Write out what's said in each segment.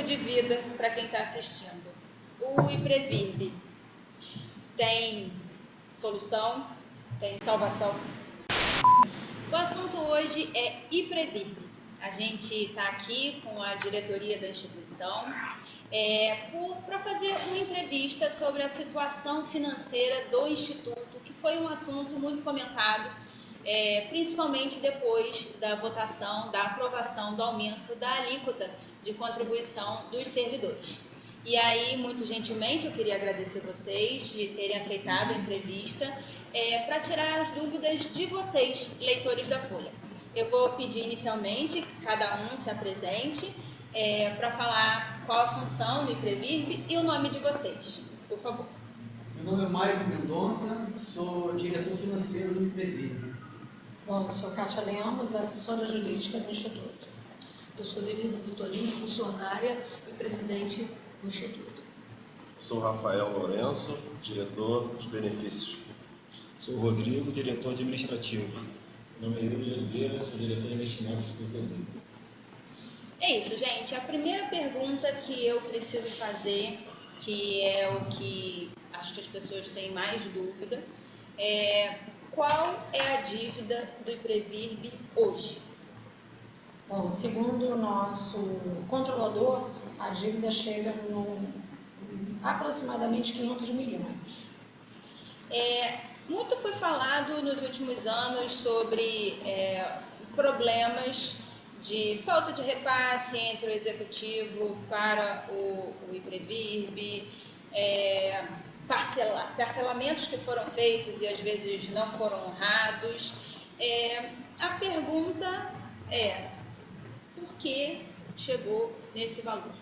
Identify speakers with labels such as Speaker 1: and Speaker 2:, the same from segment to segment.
Speaker 1: de vida para quem está assistindo. O IPREVIRB tem solução? Tem salvação? O assunto hoje é IPREVIRB. A gente está aqui com a diretoria da instituição para fazer uma entrevista sobre a situação financeira do Instituto, que foi um assunto muito comentado, principalmente depois da votação, da aprovação do aumento da alíquota de contribuição dos servidores. E aí, muito gentilmente, eu queria agradecer vocês de terem aceitado a entrevista para tirar as dúvidas de vocês, leitores da Folha. Eu vou pedir inicialmente que cada um se apresente para falar qual a função do IPREVIRB e o nome de vocês, por favor.
Speaker 2: Meu nome é Mário Mendonça, sou diretor financeiro do IPREVIRB.
Speaker 3: Bom, sou Kátia Lemos, assessora jurídica do Instituto.
Speaker 4: Eu sou Denise Vitorino, funcionária e presidente do Instituto.
Speaker 5: Sou Rafael Lourenço, diretor de benefícios.
Speaker 6: Sou Rodrigo, diretor administrativo.
Speaker 7: Meu nome é Yuri de Oliveira, sou diretor de investimentos do IPREVIRB.
Speaker 1: É isso, gente. A primeira pergunta que eu preciso fazer, que é o que acho que as pessoas têm mais dúvida, qual é a dívida do IPREVIRB hoje?
Speaker 3: Bom, segundo o nosso controlador, a dívida chega aproximadamente 500 milhões.
Speaker 1: Muito foi falado nos últimos anos sobre problemas de falta de repasse entre o executivo para o IPREVIRB, parcelamentos que foram feitos e às vezes não foram honrados. A pergunta é: por que chegou nesse valor?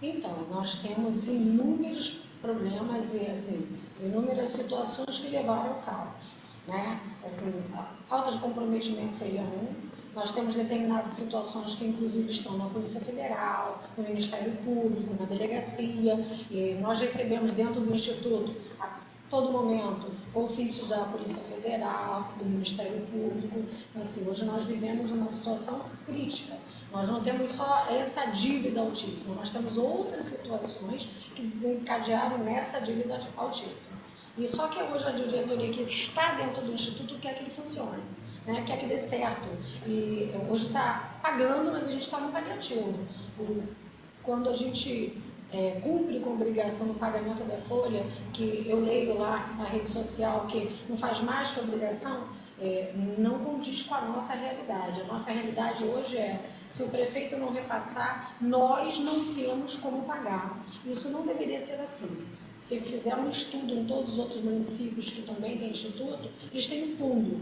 Speaker 3: Então, nós temos inúmeros problemas e, inúmeras situações que levaram ao caos, né? A falta de comprometimento seria um. Nós temos determinadas situações que, inclusive, estão na Polícia Federal, no Ministério Público, na delegacia, e nós recebemos dentro do Instituto, a todo momento, ofício da Polícia Federal, do Ministério Público. Então, hoje nós vivemos uma situação crítica. Nós não temos só essa dívida altíssima, nós temos outras situações que desencadearam nessa dívida altíssima. E só que hoje a diretoria que está dentro do Instituto quer que ele funcione, né? Quer que dê certo. E hoje está pagando, mas a gente está no paliativo. Quando a gente cumpre com a obrigação no pagamento da folha, que eu leio lá na rede social que não faz mais que obrigação, não condiz com a nossa realidade. A nossa realidade hoje se o prefeito não repassar, nós não temos como pagar. Isso não deveria ser assim. Se fizer um estudo em todos os outros municípios que também têm instituto, eles têm um fundo.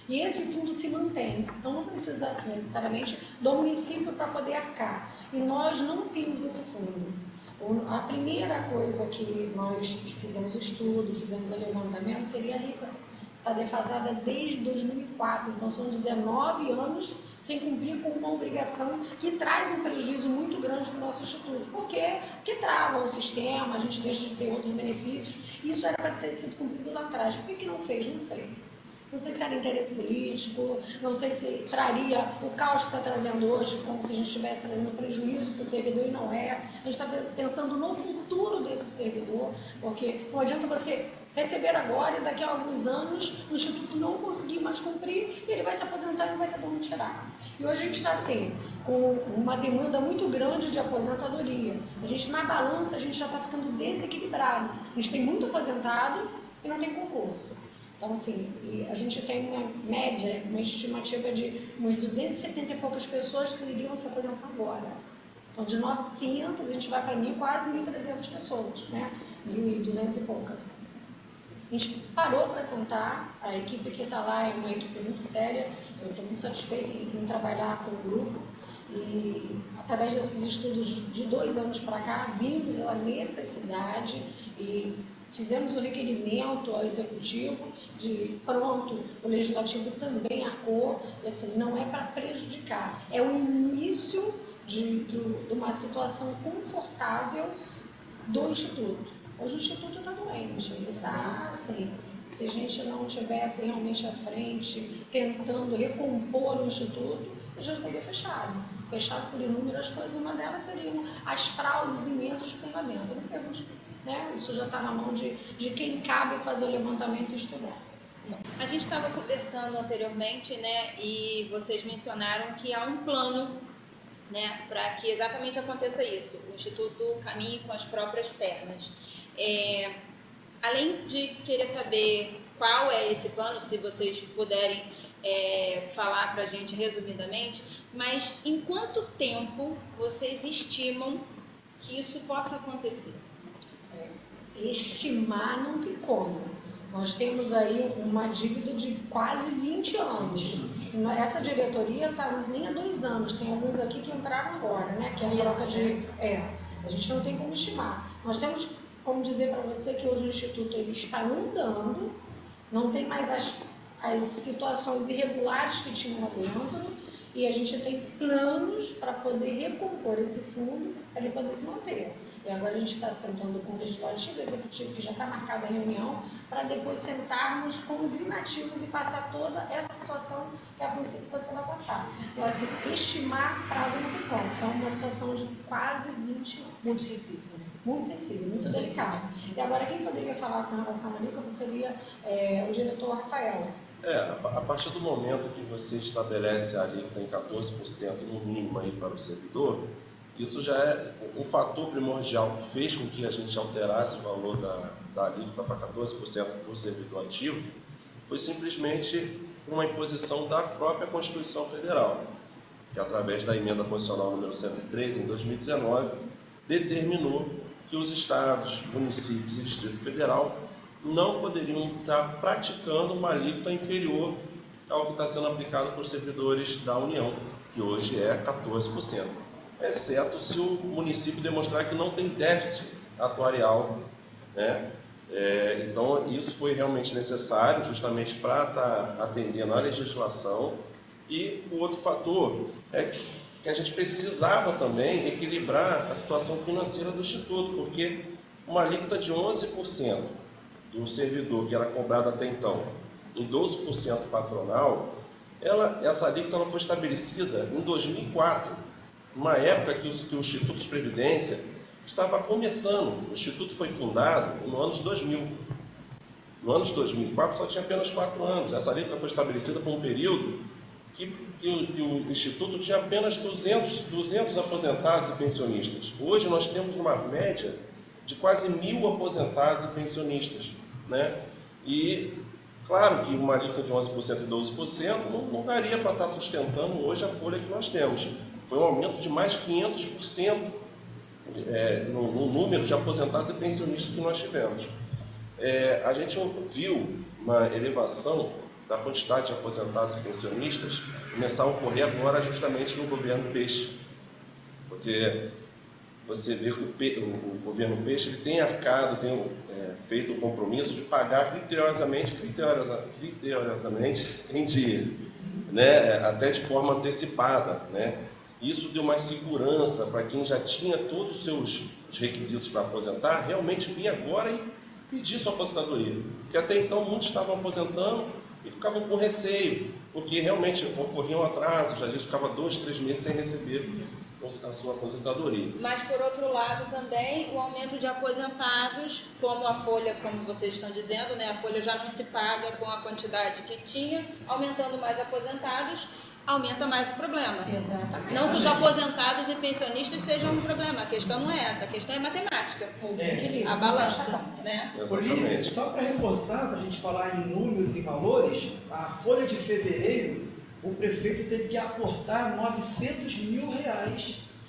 Speaker 3: E esse fundo se mantém. Então não precisa necessariamente do município para poder arcar. E nós não temos esse fundo. A primeira coisa que nós fizemos o estudo, fizemos o levantamento, seria a alíquota. Está defasada desde 2004, então são 19 anos sem cumprir com uma obrigação que traz um prejuízo muito grande para o nosso instituto. Por quê? Porque trava o sistema, a gente deixa de ter outros benefícios. Isso era para ter sido cumprido lá atrás. Por que não fez? Não sei. Não sei se era interesse político, não sei se traria o caos que está trazendo hoje, como se a gente estivesse trazendo prejuízo para o servidor e não é. A gente está pensando no futuro desse servidor, porque não adianta você receber agora e daqui a alguns anos o Instituto não conseguir mais cumprir e ele vai se aposentar e não vai ter de onde tirar. E hoje a gente está com uma demanda muito grande de aposentadoria. A gente, na balança, a gente já está ficando desequilibrado. A gente tem muito aposentado e não tem concurso. Então, a gente tem uma média, uma estimativa de umas 270 e poucas pessoas que iriam se aposentar agora. Então, de 900, a gente vai para quase 1.300 pessoas, né? 1.200 e pouca. A gente parou para sentar, a equipe que está lá é uma equipe muito séria, eu estou muito satisfeita em trabalhar com o grupo. E, através desses estudos de 2 anos para cá, vimos a necessidade e fizemos o requerimento ao Executivo de pronto, o Legislativo também arcou, não é para prejudicar, é o início de uma situação confortável do Instituto. Hoje o Instituto está doente, ele está assim, se a gente não tivesse realmente à frente, tentando recompor o Instituto, ele já estaria fechado. fechado por inúmeras coisas. Uma delas seriam as fraudes imensas que tem lá dentro. Não temos, né? Isso já está na mão de quem cabe fazer o levantamento e estudar.
Speaker 1: A gente estava conversando anteriormente, né, e vocês mencionaram que há um plano, né, para que exatamente aconteça isso. O Instituto caminhe com as próprias pernas. Além de querer saber qual é esse plano, se vocês puderem falar para a gente resumidamente, mas em quanto tempo vocês estimam que isso possa acontecer?
Speaker 3: Estimar não tem como. Nós temos aí uma dívida de quase 20 anos. Essa diretoria está nem há 2 anos, tem alguns aqui que entraram agora, né? Que é a troca de... a gente não tem como estimar. Nós temos como dizer para você que hoje o Instituto ele está andando, não tem mais as situações irregulares que tinha lá dentro, e a gente tem planos para poder recompor esse fundo para ele poder se manter. E agora a gente está sentando com o Legislativo e Executivo, que já está marcada a reunião, para depois sentarmos com os inativos e passar toda essa situação que a princípio você vai passar. Então, assim, estimar prazo não tem como. É uma situação de quase 20 anos.
Speaker 4: Muito sensível, né?
Speaker 3: Muito sensível, muito delicado. E agora, quem poderia falar com relação a Nico seria o diretor Rafael.
Speaker 5: A partir do momento que você estabelece a alíquota em 14% no mínimo aí para o servidor, isso já é um fator primordial que fez com que a gente alterasse o valor da alíquota para 14% para o servidor ativo, foi simplesmente uma imposição da própria Constituição Federal, que através da emenda constitucional número 103, em 2019, determinou que os estados, municípios e Distrito Federal não poderiam estar praticando uma alíquota inferior ao que está sendo aplicado para os servidores da União, que hoje é 14%, exceto se o município demonstrar que não tem déficit atuarial, né? Então, isso foi realmente necessário, justamente para estar atendendo à legislação. E o outro fator é que a gente precisava também equilibrar a situação financeira do Instituto, porque uma alíquota de 11% do servidor, que era cobrado até então, em 12% patronal, essa alíquota foi estabelecida em 2004, uma época que o Instituto de Previdência estava começando. O Instituto foi fundado no ano de 2000. No ano de 2004 só tinha apenas 4 anos. Essa alíquota foi estabelecida por um período que o Instituto tinha apenas 200 aposentados e pensionistas. Hoje nós temos uma média de quase 1.000 aposentados e pensionistas, né? E claro que uma alíquota de 11% e 12% não daria para estar sustentando hoje a folha que nós temos. Foi um aumento de mais 500% no número de aposentados e pensionistas que nós tivemos. A gente viu uma elevação da quantidade de aposentados e pensionistas começar a ocorrer agora justamente no governo Peixe, porque você vê que o governo Peixe ele tem arcado, tem feito o compromisso de pagar criteriosamente em dia, né? Até de forma antecipada, né? Isso deu mais segurança para quem já tinha todos os seus requisitos para aposentar, realmente vir agora e pedir sua aposentadoria, porque até então muitos estavam aposentando e ficavam com receio, porque realmente ocorriam atrasos, às vezes ficava 2, 3 meses sem receber a sua aposentadoria.
Speaker 1: Mas, por outro lado, também o aumento de aposentados, como a folha, como vocês estão dizendo, né, a folha já não se paga com a quantidade que tinha, aumentando mais aposentados, aumenta mais o problema.
Speaker 3: Exatamente.
Speaker 1: Não que os aposentados e pensionistas sejam um problema, a questão não é essa, a questão é matemática, a balança, né?
Speaker 2: Olívia, só para reforçar, para a gente falar em números e valores, a folha de fevereiro, o prefeito teve que aportar R$900 mil,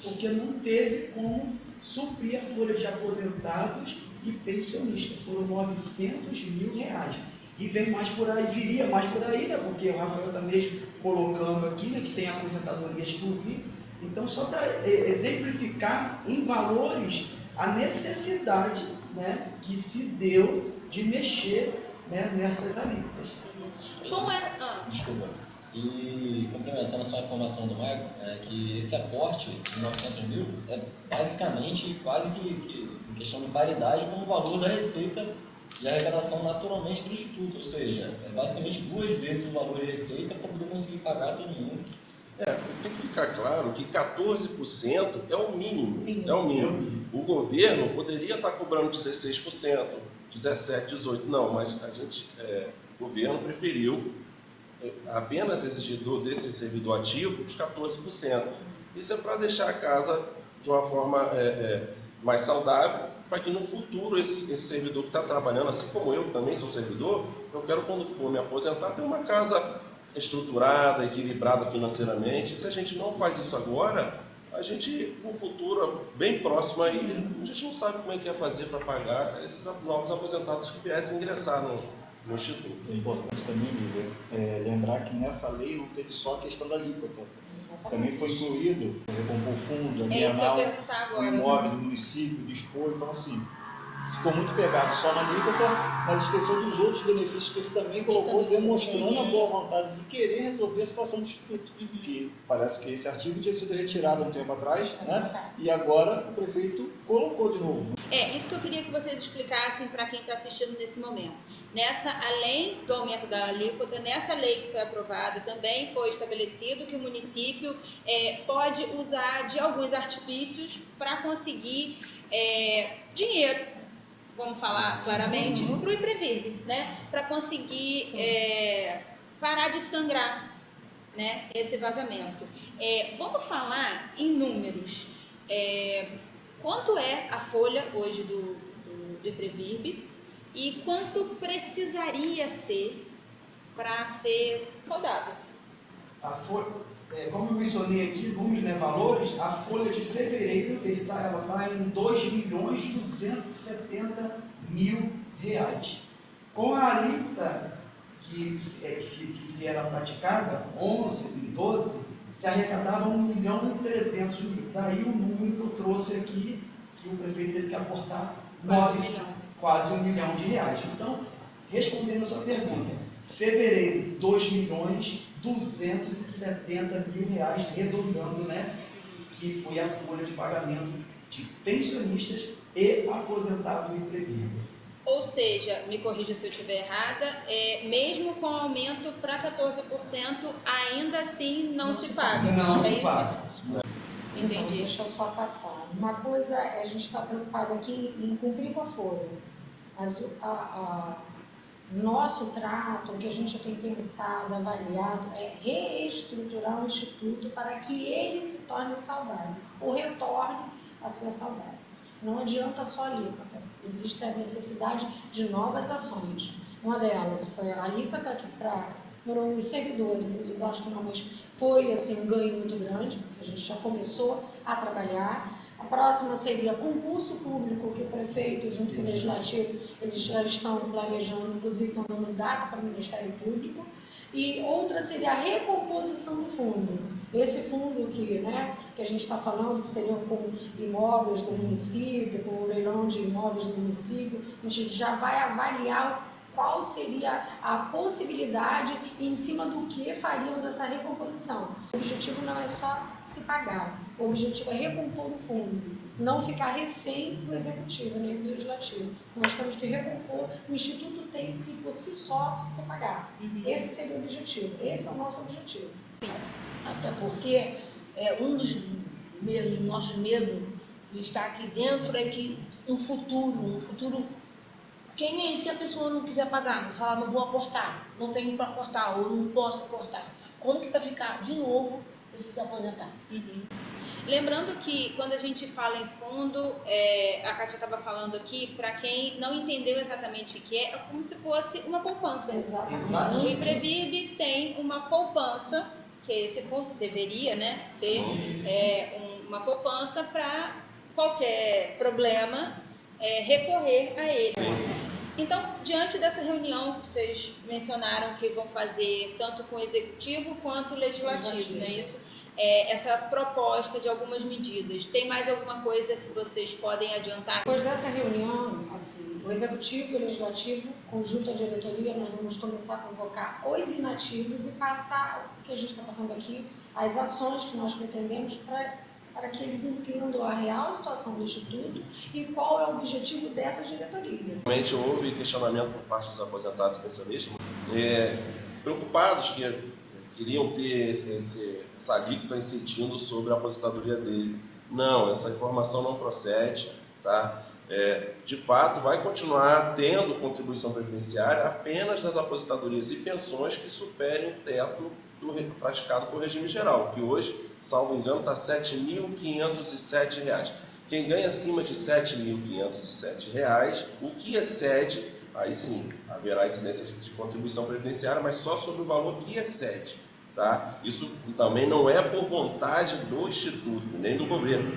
Speaker 2: porque não teve como suprir a folha de aposentados e pensionistas. Foram R$900 mil. E vem mais por aí, viria mais por aí, né? Porque o Rafael está mesmo colocando aqui, né, que tem aposentadorias por vir. Então, só para exemplificar em valores a necessidade, né, que se deu de mexer, né, nessas alíquotas.
Speaker 1: Como é?
Speaker 7: Desculpa. E complementando só a informação do Maicon, que esse aporte de 900 mil é basicamente quase que em questão de paridade com o valor da receita e a arrecadação naturalmente do Instituto, ou seja, é basicamente 2 vezes o valor de receita para poder conseguir pagar todo mundo
Speaker 5: Tem que ficar claro que 14% é o mínimo. É o mínimo. O governo poderia estar cobrando 16%, 17%, 18%. Não, mas o governo preferiu apenas exigir desse servidor ativo os 14%. Isso é para deixar a casa de uma forma mais saudável, para que no futuro esse servidor que está trabalhando, assim como eu também sou servidor, eu quero, quando for me aposentar, ter uma casa estruturada, equilibrada financeiramente. Se a gente não faz isso agora, a gente, no futuro bem próximo aí, a gente não sabe como é que ia fazer para pagar esses novos aposentados que viessem ingressar no Instituto.
Speaker 6: É importante também, Lívia, lembrar que nessa lei não teve só a questão da alíquota. Também foi incluído recompor fundo, alienar o imóvel do município, dispor. Então, assim, ficou muito pegado só na alíquota, mas esqueceu dos outros benefícios que ele também colocou, demonstrando a boa vontade de querer resolver a situação do Instituto. Que parece que esse artigo tinha sido retirado há um tempo atrás, né? E agora o prefeito colocou de novo.
Speaker 1: Isso que eu queria que vocês explicassem para quem está assistindo nesse momento. Além do aumento da alíquota, nessa lei que foi aprovada, também foi estabelecido que o município pode usar de alguns artifícios para conseguir dinheiro, vamos falar claramente, para o IPREVIRB, né? Para conseguir parar de sangrar, né, esse vazamento. Vamos falar em números. Quanto é a folha hoje do IPREVIRB e quanto precisaria ser para ser saudável?
Speaker 2: A folha, como eu mencionei aqui, números, né, valores, a folha de fevereiro ela está em R$2.270.000. Com a alíquota que se era praticada, 11 e 12, se arrecadava R$1.300.000. Daí o número que eu trouxe aqui, que o prefeito teve que aportar quase R$1 milhão. Então, respondendo a sua pergunta, fevereiro, R$2.270.000, arredondando, né, que foi a folha de pagamento de pensionistas e aposentados do IPREVIRB.
Speaker 1: Ou seja, me corrija se eu estiver errada, mesmo com aumento para 14%, ainda assim não se paga.
Speaker 2: Não se paga.
Speaker 1: Entendi.
Speaker 3: Então, deixa eu só passar. Uma coisa é a gente estar preocupado aqui em cumprir com a folha, mas nosso trato, o que a gente tem pensado, avaliado, é reestruturar o Instituto para que ele se torne saudável, ou retorne a ser saudável. Não adianta só a alíquota, existe a necessidade de novas ações. Uma delas foi a alíquota para os servidores, eles acham que realmente foi assim, um ganho muito grande, porque a gente já começou a trabalhar. A próxima seria concurso público, que o prefeito, junto com o legislativo, eles já estão planejando, inclusive estão dando data para o Ministério Público. E outra seria a recomposição do fundo. Esse fundo que a gente está falando, que seriam com imóveis do município, com o leilão de imóveis do município, a gente já vai avaliar qual seria a possibilidade e em cima do que faríamos essa recomposição. O objetivo não é só se pagar, o objetivo é recompor o fundo, não ficar refém do executivo nem do legislativo. Nós temos que recompor, o Instituto tem que por si só se pagar. Esse seria o objetivo, esse é o nosso objetivo.
Speaker 4: Até porque um dos nossos medos de estar aqui dentro é que um futuro, quem é se a pessoa não quiser pagar, falar não vou aportar, não tenho para aportar ou não posso aportar, como que vai ficar de novo esses aposentados?
Speaker 1: Lembrando que quando a gente fala em fundo, a Kátia estava falando aqui, para quem não entendeu exatamente o que é como se fosse uma poupança.
Speaker 3: Exatamente.
Speaker 1: O IPREVIRB tem uma poupança, que esse fundo deveria ter uma poupança para qualquer problema recorrer a ele. Então, diante dessa reunião que vocês mencionaram que vão fazer tanto com o executivo quanto o legislativo, não é isso? Essa proposta de algumas medidas. Tem mais alguma coisa que vocês podem adiantar?
Speaker 3: Depois dessa reunião, assim, o executivo e o legislativo, conjunto à diretoria, nós vamos começar a convocar os inativos e passar o que a gente está passando aqui, as ações que nós pretendemos para que eles entendam a real situação do Instituto e qual é o objetivo dessa diretoria.
Speaker 5: Realmente houve questionamento por parte dos aposentados e pensionistas, preocupados que queriam ter essa alíquota incidindo sobre a aposentadoria dele. Não, essa informação não procede, tá? De fato, vai continuar tendo contribuição previdenciária apenas nas aposentadorias e pensões que superem o teto praticado por regime geral, que hoje, salvo engano, está R$ 7.507. Quem ganha acima de R$ 7.507, o que excede, aí sim, haverá incidência de contribuição previdenciária, mas só sobre o valor que excede. Tá? Isso também não é por vontade do Instituto, nem do governo,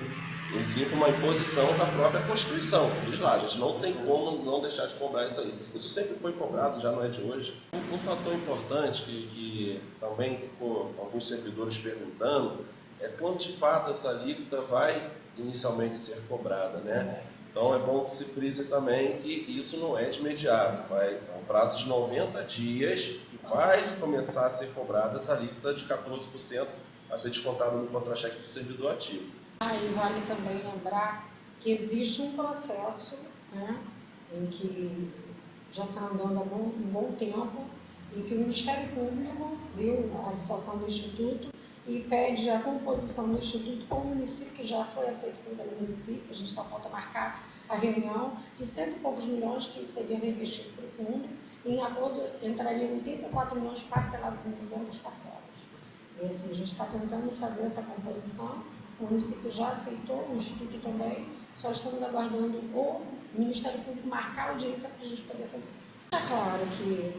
Speaker 5: em si por uma imposição da própria Constituição. Diz lá, a gente não tem como não deixar de cobrar isso aí. Isso sempre foi cobrado, já não é de hoje. Um fator importante que também ficou alguns servidores perguntando é quando de fato essa alíquota vai inicialmente ser cobrada, né? Então é bom que se frise também que isso não é de imediato, vai um prazo de 90 dias que vai começar a ser cobrada essa alíquota de 14% a ser descontada no contra-cheque do servidor ativo.
Speaker 3: E vale também lembrar que existe um processo, né, em que já está andando há um bom tempo, em que o Ministério Público viu a situação do Instituto e pede a composição do Instituto com o município, que já foi aceito pelo município, a gente só falta marcar a reunião, de 100 e poucos milhões que seriam reinvestidos para o fundo. Em acordo, entrariam 84 milhões parcelados em 200 parcelas. E assim, a gente está tentando fazer essa composição, o município já aceitou, o Instituto também, só estamos aguardando o Ministério Público marcar a audiência para a gente poder fazer. É claro que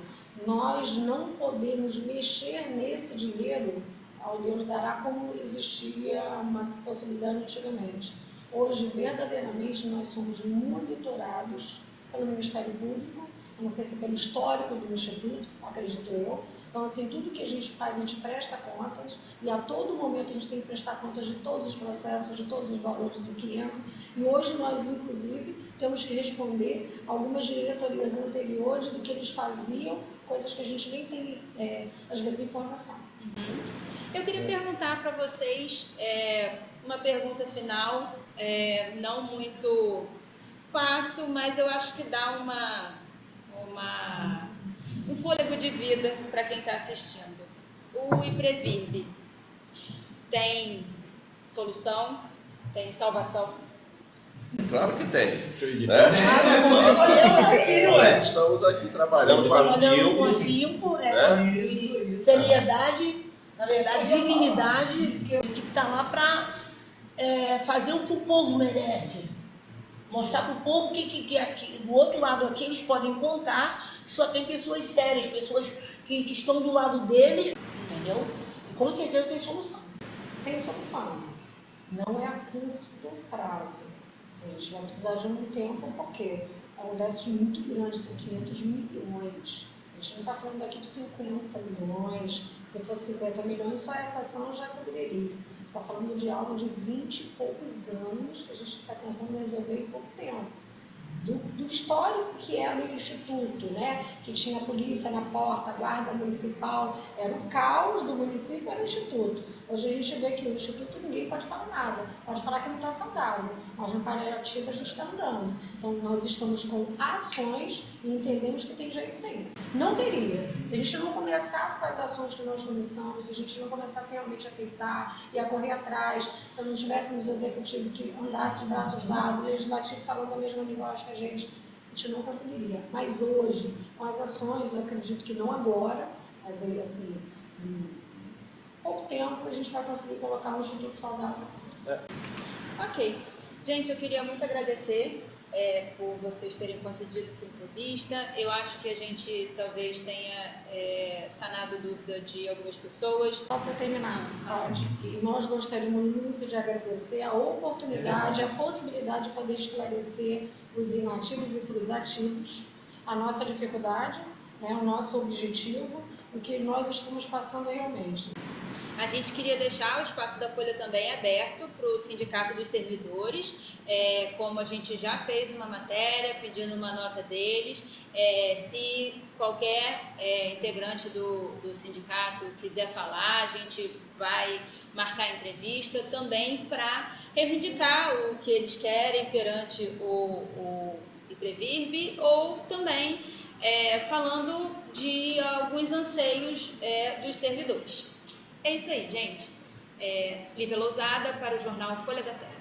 Speaker 3: nós não podemos mexer nesse dinheiro ao Deus dará, como existia uma possibilidade antigamente. Hoje, verdadeiramente, nós somos monitorados pelo Ministério Público, não sei se pelo histórico do Instituto, acredito eu. Então, assim, tudo que a gente faz, a gente presta contas, e a todo momento a gente tem que prestar contas de todos os processos, de todos os valores do que entra. E hoje nós, inclusive, temos que responder algumas diretorias anteriores do que eles faziam, coisas que a gente nem tem, às vezes, informação.
Speaker 1: Eu queria perguntar para vocês uma pergunta final, não muito fácil, mas eu acho que dá um fôlego de vida para quem está assistindo. O IPREVIRB tem solução? Tem salvação?
Speaker 5: Claro que tem.
Speaker 6: Né?
Speaker 5: Nós estamos aqui trabalhando para
Speaker 4: com afinco, seriedade, na verdade, dignidade, que está lá para fazer o que o povo merece. Mostrar para o povo que aqui, do outro lado aqui eles podem contar que só tem pessoas sérias, pessoas que estão do lado deles, entendeu? E com certeza tem solução.
Speaker 3: Tem solução. Não é a curto prazo. Assim, a gente vai precisar de um tempo, porque é um déficit muito grande, são 500 milhões. A gente não está falando aqui de 50 milhões. Se fosse 50 milhões, só essa ação já cobriria. A gente está falando de algo de 20 e poucos anos que a gente está tentando resolver em pouco tempo. Do histórico que era o Instituto, né? Que tinha a polícia na porta, a guarda municipal, era o caos do município, era o Instituto. Hoje a gente vê que o Instituto ninguém pode falar nada, pode falar que não está saudável, mas no paliativo a gente está andando. Então nós estamos com ações e entendemos que tem jeito sim. Não teria. Se a gente não começasse com as ações que nós começamos, se a gente não começasse realmente a tentar e a correr atrás, se não tivéssemos o executivo que andasse de braços dados, o legislativo falando a mesma linguagem que a gente não conseguiria. Mas hoje, com as ações, eu acredito que não agora, mas aí assim, pouco tempo a gente vai conseguir colocar um Instituto saudável assim.
Speaker 1: Ok. Gente, eu queria muito agradecer por vocês terem concedido essa entrevista. Eu acho que a gente talvez tenha sanado dúvida de algumas pessoas.
Speaker 3: Só para terminar, e nós gostaríamos muito de agradecer a oportunidade, a possibilidade de poder esclarecer os inativos e para os ativos, a nossa dificuldade, né, o nosso objetivo, o que nós estamos passando realmente.
Speaker 1: A gente queria deixar o espaço da Folha também aberto para o Sindicato dos Servidores, como a gente já fez uma matéria pedindo uma nota deles. Se qualquer integrante do sindicato quiser falar, a gente vai marcar entrevista também para reivindicar o que eles querem perante o IPREVIRB, ou também falando de alguns anseios dos servidores. É isso aí, gente. Lívia Lousada para o jornal Folha da Terra.